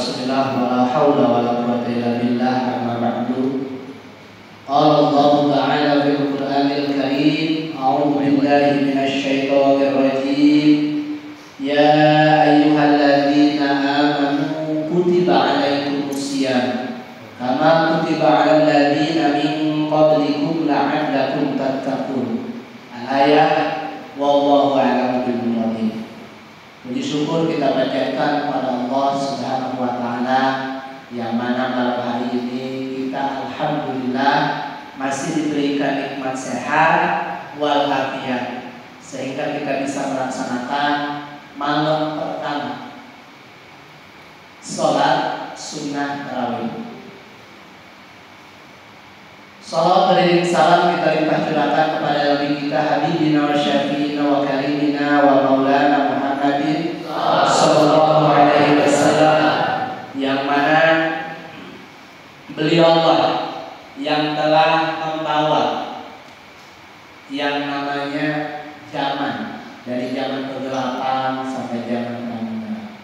Bismillah wa la haula wa la quwwata illa billah amma ba'du. Qala Allah Ta'ala fil Qur'anil Karim, a'udzu billahi minasy syaithanir rajim. Ya ayyuhalladzina amanu kutiba 'alaikumus shiyam kama kutiba 'alal ladzina min qablikum la'allakum tattaqun. Al-ayat. Wallahu a'lamu bil muwaffiq. Puji syukur kita panjatkan kepada Allah Subhanahu wa taala yang mana malam hari ini kita alhamdulillah masih diberikan nikmat sehat wal afiat sehingga kita bisa melaksanakan malam pertama salat sunnah tarawih. Salat beriring salam kita limpah curahkan kepada Nabi kita Habibina wa Syafi'ina wa Karimina wa Maulana Muhammadin sallallahu alaihi wasallam, yang mana beliau Allah yang telah membawa yang namanya zaman dari zaman kegelapan sampai zaman kemudian,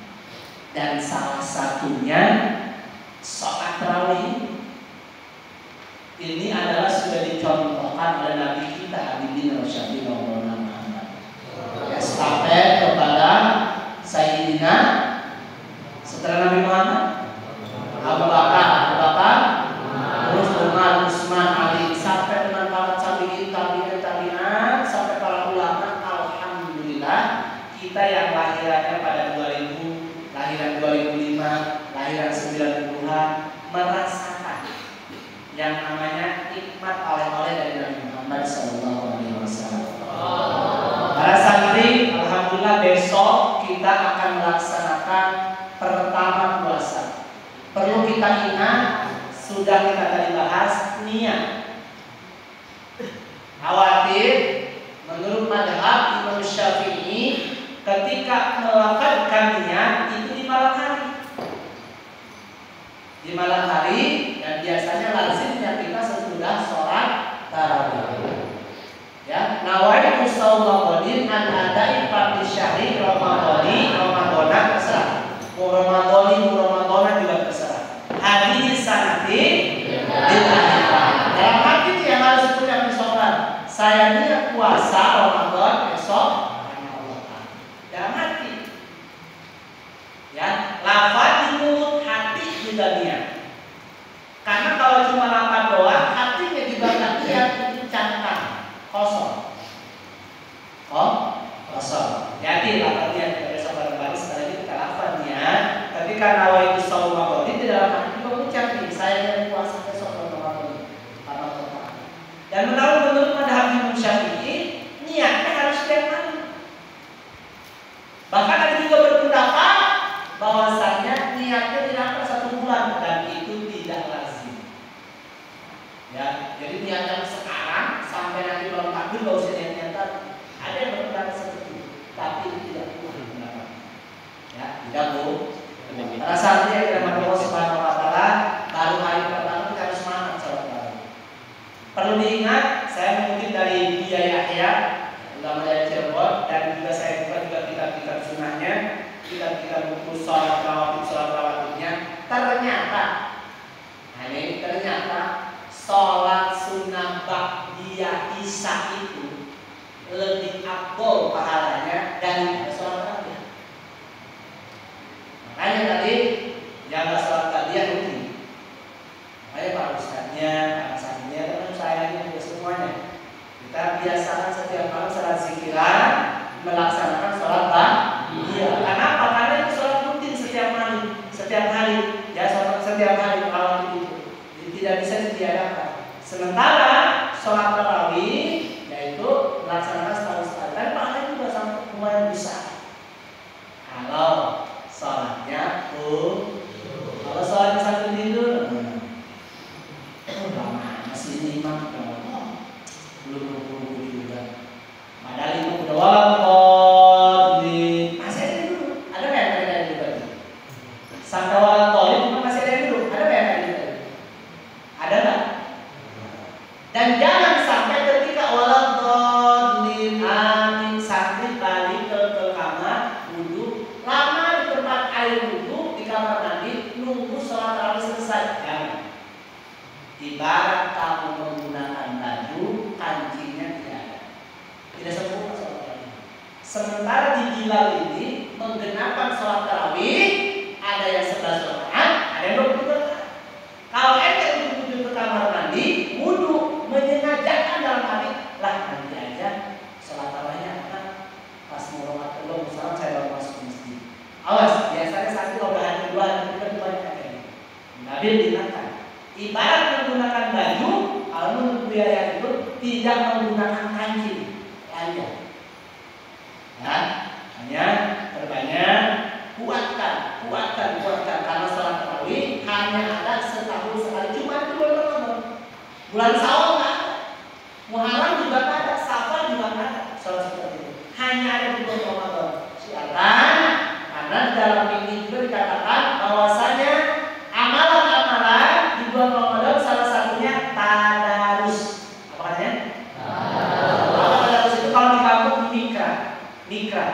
dan salah satunya salat tarawih. Ini adalah sudah dicontohkan oleh Nabi kita Habibina wa Syafi'ina wa Maulana Muhammad. Estafet kepada Sayyidina setelah Nabi Muhammad Abu Bakar, terus Umar, Utsman, Ali, sampai dengan para tabi'in, tabi'in, sampai para ulama. Alhamdulillah kita yang lahirannya pada 2000, lahiran 2005, lahiran 90-an merasakan yang namanya nikmat oleh-oleh dari Nabi Muhammad sallallahu alaihi wasallam. Para santri, alhamdulillah besok kita akan melaksanakan pertama puasa. Perlu kita ingat, sudah kita tadi bahas niat. Khawatir menurut madhab Imam Syafi'i ketika melakukan niat itu di malam hari. Di malam hari, dan biasanya lazimnya kita sesudah sholat tarawih. Ya, nawaitu shauma qadin an adai fardhi syahri ramadhana terserah. Ramadhana juga terserah. Hadis sanati lillahi. Dalam hati yang harus punya sholat. Saya niat puasa Ramadan besok hanya Allah Ta'ala. Dalam hati. Ya, lafaz di mulut, hati juga niat. Karena kalau cuma lafaz doang, hatinya juga nggak niat, itu cangkang kosong. Kosong. Jadi lafaz niat kita besok bareng-bareng setelah itu kita lafaz niat. Ketika nawaitu shauma qadin di dalam hati juga ucap nih, saya yang puasa besok Ramadan. Dan menurut madhab Imam Syafi'i, niatnya harus setiap hari. Bahkan ada juga berpendapat bahwasanya niatnya dilakukan 1 bulan dan itu tidak lazim. Ya, jadi niatnya sekarang sampai nanti malam takbir enggak usah niat-niatan. Ada yang berpendapat seperti itu, tapi itu tidak benar. Ya, tidak boleh. Pada saat ini kita Allah Subhanahu wa taala baru hari pertama kita harus semangat salat tarawih. Perlu diingat, saya mengutip dari Buya Yahya, ulama dari Cirebon, dan juga saya juga kitab-kitab sunnahnya, kita buku sholat rawatibnya. Ternyata sholat sunnah ba'diyah isya itu lebih afdol pahalanya dari sholat tarawih. Makanya tadi jaga sholat ba'diyah rutin. Makanya para ustadznya, para santrinya, teman saya juga semuanya, kita biasakan setiap malam sholat zikiran, melaksanakan sholat ba'diyah. Kenapa? Karena itu sholat rutin setiap hari, ya sholat setiap hari kalau itu tidak bisa ditiadakan. Sementara sholat tarawih yaitu melaksanakan sekali-sekali, dan pahalanya juga sampai lumayan besar. Kalau sholatnya kalau sholatnya sambil tidur, lama masih 5 belum 20 juga. Padahal itu udah walau masih ada dulu. Ada nggak yang ada dulu tadi? Sampai walau masih ada dulu. Ada nggak yang ada dulu? Ada nggak? Dan jangan sampai ketika walau amin santri balik ke kamar wudhu, lama di tempat air wudhu di kamar mandi saja. Ibarat kamu menggunakan baju, kancingnya tidak ada. Tidak sempurna sholat tarawih. Sementara di Bilal ini menggenapkan sholat tarawih, ada yang 11 rakaat, ada yang 20 rakaat. Kalau ente ujung-ujung ke kamar mandi, wudu, menyengajakan dalam hati, lah nanti aja sholat tarawihnya akan pas mau rokat kedua, misalnya saya baru masuk ke masjid. Awas, biasanya satu kalau udah hari kedua, hari ketiga banyak aja. Nabi diingatkan, ibarat menggunakan baju, kalau menurut biaya itu tidak menggunakan kancing, lanjut. Ya, hanya perbanyak, kuatkan, karena sholat tarawih hanya ada setahun sekali, cuma di bulan Ramadan. Bulan Syawal nggak ada, Muharram juga nggak ada, Safar juga nggak ada, sholat seperti itu. Hanya ada di bulan Ramadan. Silakan, karena dalam ini juga dikatakan bahwasanya amalan-amalan di bulan Ramadan salah satunya tadarus. Apa katanya? Tadarus itu kalau di kampung nikra.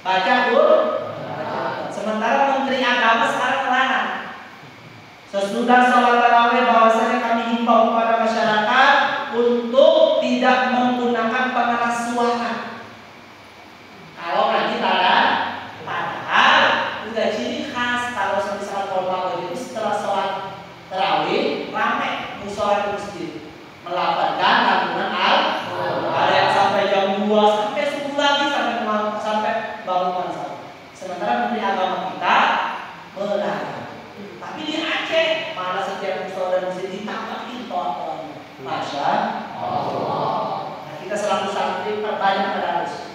Baca Quran. Sementara Menteri Agama sekarang melarang. Sesudah sholat tarawih bahwasanya kami himbau kepada masyarakat untuk tidak menggunakan pengeras suara. Kalau nanti padahal udah ciri khas kalau misalnya korban itu setelah sholat tarawih ramai musola di masjid melafalkan lantunan ada yang sampai jam 2 sampai subuh lagi sampai bangun sahur. Sementara Menteri Agama kita melarang. Tapi di Aceh malah setiap musola dan masjid ditambahin toa-toanya. Masya Allah. Nah, kita selalu santri banyak tadarus.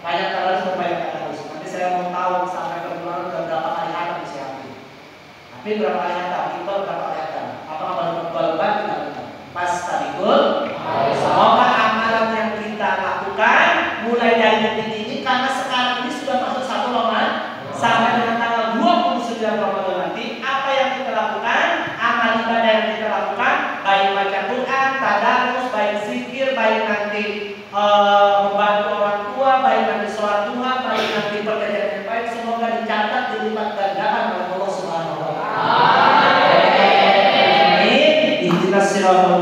Nanti saya mau tahu sampai ke bulan berapa kali hatam siapa. Tapi berapa kali hatam? Kita berapa kali hatam? Apakah baru tidak benar? Pas tabikul. Semoga amalan yang kita lakukan mulai dari detik ini, karena sekarang ini sudah masuk 1 Ramadan sampai dengan tanggal 29 Ramadan nanti, apa yang kita lakukan, amal ibadah yang kita lakukan, baik baca Quran, tadarus, baik zikir, baik nanti membantu orang tua, baik nanti sholat duha, baik nanti pekerjaan yang baik, semoga dicatat dilipat gandakan oleh Allah Subhanahu wa taala. Ihdinas siratal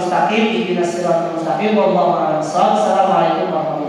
mustaqim, wallahu a'lam. Assalamualaikum warahmatullahi wabarakatuh.